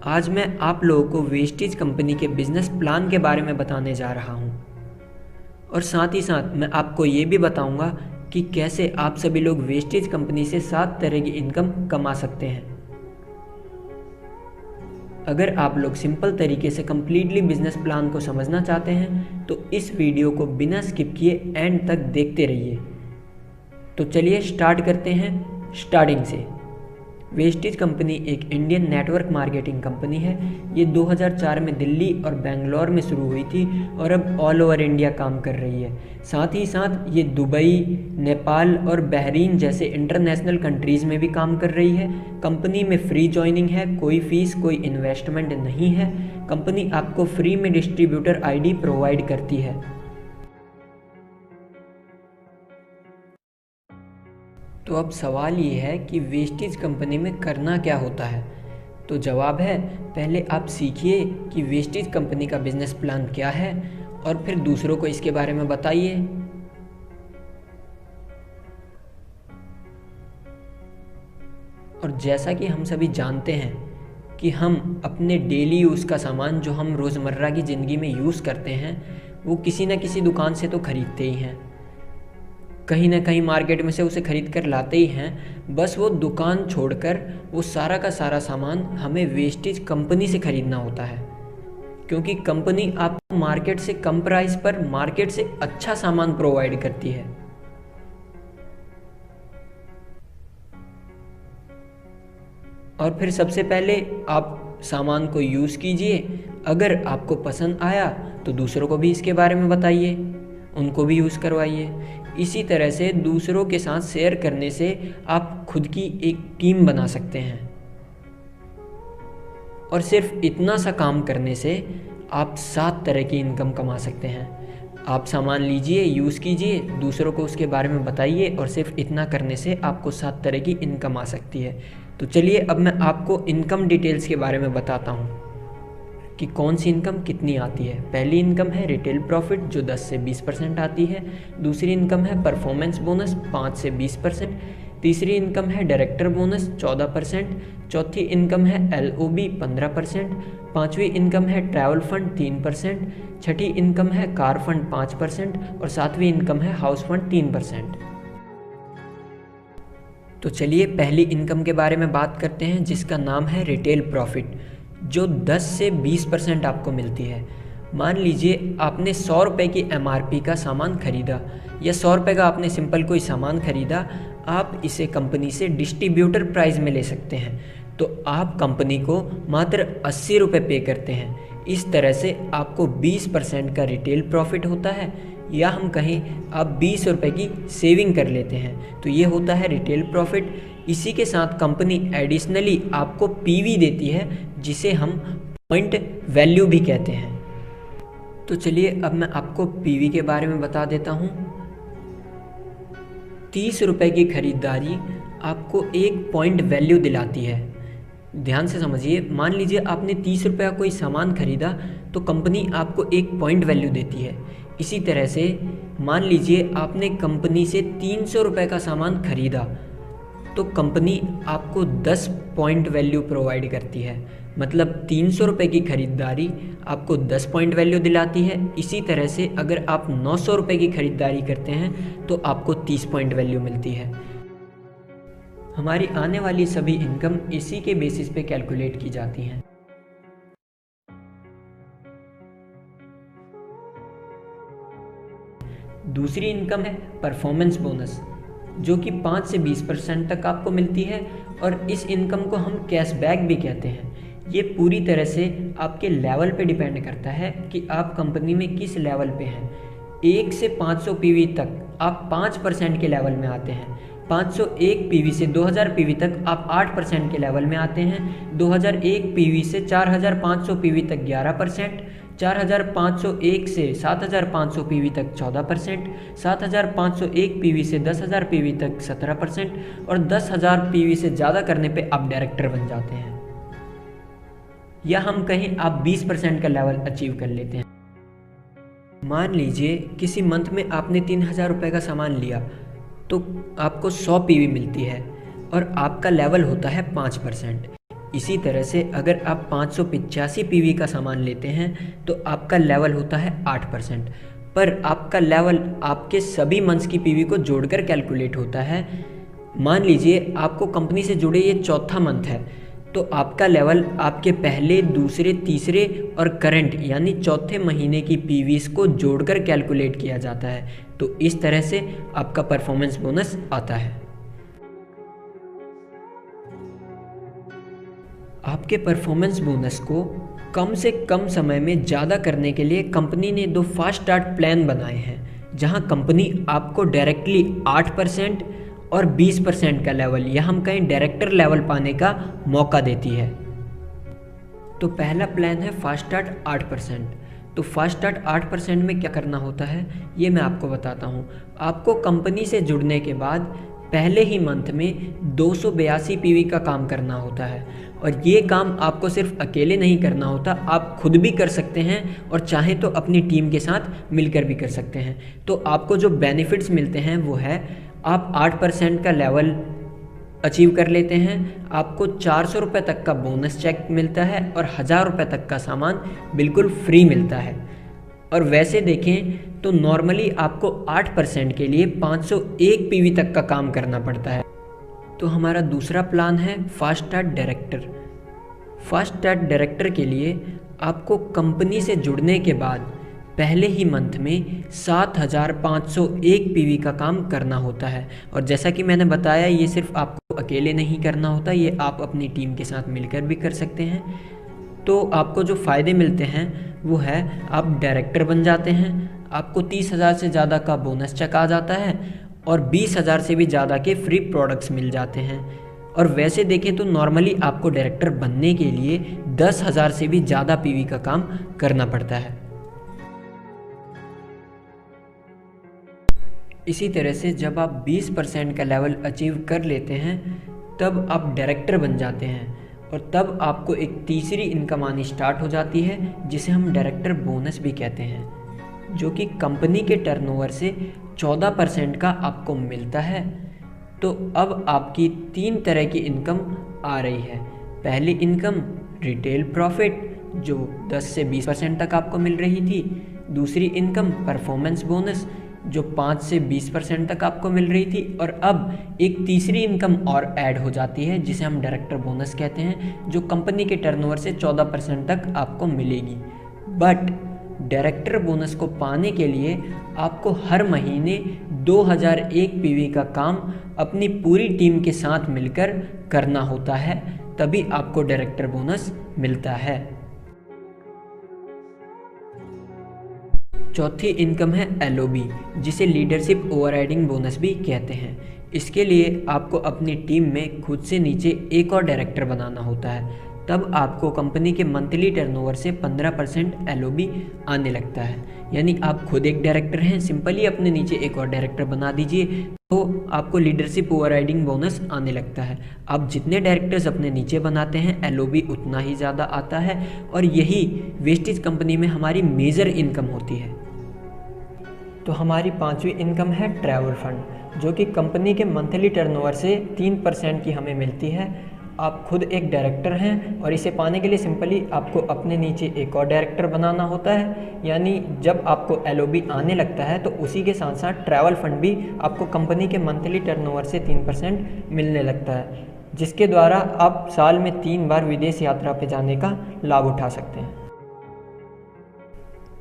आज मैं आप लोगों को वेस्टेज कंपनी के बिजनेस प्लान के बारे में बताने जा रहा हूँ और साथ ही साथ मैं आपको ये भी बताऊँगा कि कैसे आप सभी लोग वेस्टेज कंपनी से 7 तरह की इनकम कमा सकते हैं। अगर आप लोग सिंपल तरीके से कम्प्लीटली बिजनेस प्लान को समझना चाहते हैं तो इस वीडियो को बिना स्किप किए एंड तक देखते रहिए। तो चलिए स्टार्ट करते हैं स्टार्टिंग से। वेस्टेज कंपनी एक इंडियन नेटवर्क मार्केटिंग कंपनी है। ये 2004 में दिल्ली और बेंगलोर में शुरू हुई थी और अब ऑल ओवर इंडिया काम कर रही है। साथ ही साथ ये दुबई, नेपाल और बहरीन जैसे इंटरनेशनल कंट्रीज़ में भी काम कर रही है। कंपनी में फ्री ज्वाइनिंग है, कोई फीस कोई इन्वेस्टमेंट नहीं है। कंपनी आपको फ्री में डिस्ट्रीब्यूटर आईडी प्रोवाइड करती है। तो अब सवाल ये है कि वेस्टेज कंपनी में करना क्या होता है। तो जवाब है, पहले आप सीखिए कि वेस्टेज कंपनी का बिजनेस प्लान क्या है और फिर दूसरों को इसके बारे में बताइए। और जैसा कि हम सभी जानते हैं कि हम अपने डेली यूज़ का सामान जो हम रोज़मर्रा की ज़िंदगी में यूज़ करते हैं वो किसी न किसी दुकान से तो ख़रीदते ही हैं, कहीं ना कहीं मार्केट में से उसे खरीद कर लाते ही हैं। बस वो दुकान छोड़कर वो सारा का सारा सामान हमें वेस्टेज कंपनी से खरीदना होता है, क्योंकि कंपनी आपको मार्केट से कम प्राइस पर मार्केट से अच्छा सामान प्रोवाइड करती है। और फिर सबसे पहले आप सामान को यूज़ कीजिए। अगर आपको पसंद आया तो दूसरों को भी इसके बारे में बताइए, उनको भी यूज़ करवाइए। इसी तरह से दूसरों के साथ शेयर करने से आप खुद की एक टीम बना सकते हैं और सिर्फ इतना सा काम करने से आप 7 तरह की इनकम कमा सकते हैं। आप सामान लीजिए, यूज़ कीजिए, दूसरों को उसके बारे में बताइए और सिर्फ इतना करने से आपको 7 तरह की इनकम आ सकती है। तो चलिए अब मैं आपको इनकम डिटेल्स के बारे में बताता हूँ कि कौन सी इनकम कितनी आती है। पहली इनकम है रिटेल प्रॉफिट जो 10 से 20% आती है। दूसरी इनकम है परफॉर्मेंस बोनस 5 से 20%। तीसरी इनकम है डायरेक्टर बोनस 14%। चौथी इनकम है LOB 15%। पांचवी इनकम है ट्रैवल फंड 3%। छठी इनकम है कार फंड 5% और सातवीं इनकम है हाउस फंड 3%। तो चलिए पहली इनकम के बारे में बात करते हैं, जिसका नाम है रिटेल प्रॉफिट, जो 10 से 20% आपको मिलती है। मान लीजिए आपने 100 रुपये की MRP का सामान खरीदा या 100 रुपये का आपने सिंपल कोई सामान खरीदा, आप इसे कंपनी से डिस्ट्रीब्यूटर प्राइस में ले सकते हैं। तो आप कंपनी को मात्र 80 रुपये पे करते हैं। इस तरह से आपको 20% का रिटेल प्रॉफिट होता है, या हम कहें आप 20 रुपये की सेविंग कर लेते हैं। तो ये होता है रिटेल प्रॉफिट। इसी के साथ कंपनी एडिशनली आपको PV देती है, जिसे हम पॉइंट वैल्यू भी कहते हैं। तो चलिए अब मैं आपको PV के बारे में बता देता हूँ। 30 रुपये की खरीदारी आपको 1 पॉइंट वैल्यू दिलाती है। ध्यान से समझिए, मान लीजिए आपने 30 रुपये का कोई सामान खरीदा तो कंपनी आपको 1 पॉइंट वैल्यू देती है। इसी तरह से मान लीजिए आपने कंपनी से 300 रुपये का सामान खरीदा तो कंपनी आपको 10 पॉइंट वैल्यू प्रोवाइड करती है। मतलब 300 रुपये की खरीदारी आपको 10 पॉइंट वैल्यू दिलाती है। इसी तरह से अगर आप 900 रुपये की खरीदारी करते हैं तो आपको 30 पॉइंट वैल्यू मिलती है। हमारी आने वाली सभी इनकम इसी के बेसिस पे कैलकुलेट की जाती हैं। दूसरी इनकम है परफॉर्मेंस बोनस, जो कि 5 से 20% तक आपको मिलती है और इस इनकम को हम कैशबैक भी कहते हैं। ये पूरी तरह से आपके लेवल पे डिपेंड करता है कि आप कंपनी में किस लेवल पे हैं। 1 से 500 PV तक आप 5% के लेवल में आते हैं। 501 PV से 2000 PV तक आप 8% के लेवल में आते हैं। 2001 PV से 4500 PV तक 11%। 4501 से 7500 PV तक 14%। 7501 PV से 10000 PV तक 17% और 10000 PV से ज़्यादा करने पे आप डायरेक्टर बन जाते हैं, या हम कहें आप 20% का लेवल अचीव कर लेते हैं। मान लीजिए किसी मंथ में आपने 3000 रुपये का सामान लिया तो आपको 100 PV मिलती है और आपका लेवल होता है 5%। इसी तरह से अगर आप 585 पीवी का सामान लेते हैं तो आपका लेवल होता है 8%, पर आपका लेवल आपके सभी मंथ्स की पीवी को जोड़कर कैलकुलेट होता है। मान लीजिए आपको कंपनी से जुड़े ये चौथा मंथ है, तो आपका लेवल आपके पहले, दूसरे, तीसरे और करंट यानी चौथे महीने की पीवीज को जोड़कर कैलकुलेट किया जाता है। तो इस तरह से आपका परफॉर्मेंस बोनस आता है। आपके परफॉर्मेंस बोनस को कम से कम समय में ज़्यादा करने के लिए कंपनी ने 2 फास्ट स्टार्ट प्लान बनाए हैं, जहां कंपनी आपको डायरेक्टली 8% और 20% का लेवल या हम कहें डायरेक्टर लेवल पाने का मौका देती है। तो पहला प्लान है फास्ट स्टार्ट 8%। तो फास्ट स्टार्ट 8% में क्या करना होता है ये मैं आपको बताता हूँ। आपको कंपनी से जुड़ने के बाद पहले ही मंथ में 282 पीवी का काम करना होता है, और ये काम आपको सिर्फ अकेले नहीं करना होता, आप खुद भी कर सकते हैं और चाहें तो अपनी टीम के साथ मिलकर भी कर सकते हैं। तो आपको जो बेनिफिट्स मिलते हैं वो है, आप 8% का लेवल अचीव कर लेते हैं, आपको 400 रुपये तक का बोनस चेक मिलता है और 1000 रुपये तक का सामान बिल्कुल फ्री मिलता है। और वैसे देखें तो नॉर्मली आपको 8% के लिए 501 पीवी तक का काम करना पड़ता है। तो हमारा दूसरा प्लान है fast start director. Fast start director के लिए आपको कंपनी से जुड़ने के बाद पहले ही मंथ में 7501 पीवी का काम करना होता है। और जैसा कि मैंने बताया, ये सिर्फ आपको अकेले नहीं करना होता, ये आप अपनी टीम के साथ मिलकर भी कर सकते हैं। तो आपको जो फ़ायदे मिलते हैं वो है, आप डायरेक्टर बन जाते हैं, आपको 30,000 से ज़्यादा का बोनस चेक आ जाता है और 20,000 से भी ज़्यादा के फ्री प्रोडक्ट्स मिल जाते हैं। और वैसे देखें तो नॉर्मली आपको डायरेक्टर बनने के लिए 10,000 से भी ज़्यादा पीवी का काम करना पड़ता है। इसी तरह से जब आप 20% का लेवल अचीव कर लेते हैं तब आप डायरेक्टर बन जाते हैं, और तब आपको एक तीसरी इनकम आनी स्टार्ट हो जाती है जिसे हम डायरेक्टर बोनस भी कहते हैं, जो कि कंपनी के टर्नओवर से 14% का आपको मिलता है। तो अब आपकी 3 तरह की इनकम आ रही है। पहली इनकम रिटेल प्रॉफिट जो 10 से 20% तक आपको मिल रही थी, दूसरी इनकम परफॉर्मेंस बोनस जो 5 से 20% तक आपको मिल रही थी, और अब एक तीसरी इनकम और ऐड हो जाती है जिसे हम डायरेक्टर बोनस कहते हैं, जो कंपनी के टर्नओवर से 14% तक आपको मिलेगी। बट डायरेक्टर बोनस को पाने के लिए आपको हर महीने 2001 पीवी का काम अपनी पूरी टीम के साथ मिलकर करना होता है, तभी आपको डायरेक्टर बोनस मिलता है। चौथी इनकम है LOB, जिसे लीडरशिप ओवरराइडिंग बोनस भी कहते हैं। इसके लिए आपको अपनी टीम में खुद से नीचे एक और डायरेक्टर बनाना होता है, तब आपको कंपनी के मंथली टर्नओवर से 15% LOB आने लगता है। यानी आप खुद एक डायरेक्टर हैं, सिंपली अपने नीचे एक और डायरेक्टर बना दीजिए तो आपको लीडरशिप ओवरराइडिंग बोनस आने लगता है। आप जितने डायरेक्टर्स अपने नीचे बनाते हैं LOB उतना ही ज़्यादा आता है, और यही वेस्टेज कंपनी में हमारी मेजर इनकम होती है। तो हमारी 5वीं इनकम है ट्रैवल फंड, जो कि कंपनी के मंथली टर्नओवर से 3% की हमें मिलती है। आप खुद एक डायरेक्टर हैं और इसे पाने के लिए सिंपली आपको अपने नीचे एक और डायरेक्टर बनाना होता है। यानी जब आपको LOB आने लगता है तो उसी के साथ साथ ट्रैवल फंड भी आपको कंपनी के मंथली टर्नओवर से 3% मिलने लगता है, जिसके द्वारा आप साल में 3 बार विदेश यात्रा पे जाने का लाभ उठा सकते हैं।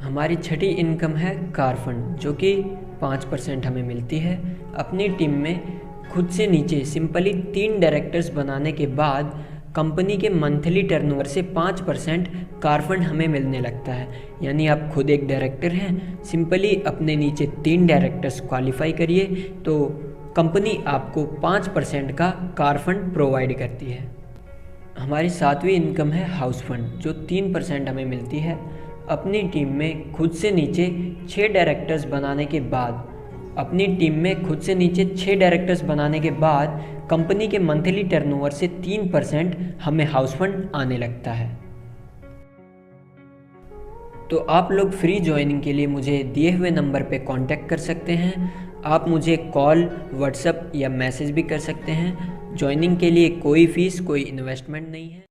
हमारी छठी इनकम है कार फंड, जो कि 5% हमें मिलती है। अपनी टीम में खुद से नीचे सिंपली 3 डायरेक्टर्स बनाने के बाद कंपनी के मंथली टर्नओवर से 5% कार फंड हमें मिलने लगता है। यानी आप खुद एक डायरेक्टर हैं, सिंपली अपने नीचे 3 डायरेक्टर्स क्वालिफाई करिए तो कंपनी आपको 5% का कार फंड प्रोवाइड करती है। हमारी 7वीं इनकम है हाउस फंड, जो 3% हमें मिलती है। अपनी टीम में खुद से नीचे 6 डायरेक्टर्स बनाने के बाद कंपनी के मंथली टर्नओवर से 3% हमें हाउस फंड आने लगता है। तो आप लोग फ्री ज्वाइनिंग के लिए मुझे दिए हुए नंबर पे कांटेक्ट कर सकते हैं। आप मुझे कॉल, व्हाट्सएप या मैसेज भी कर सकते हैं। ज्वाइनिंग के लिए कोई फीस, कोई इन्वेस्टमेंट नहीं है।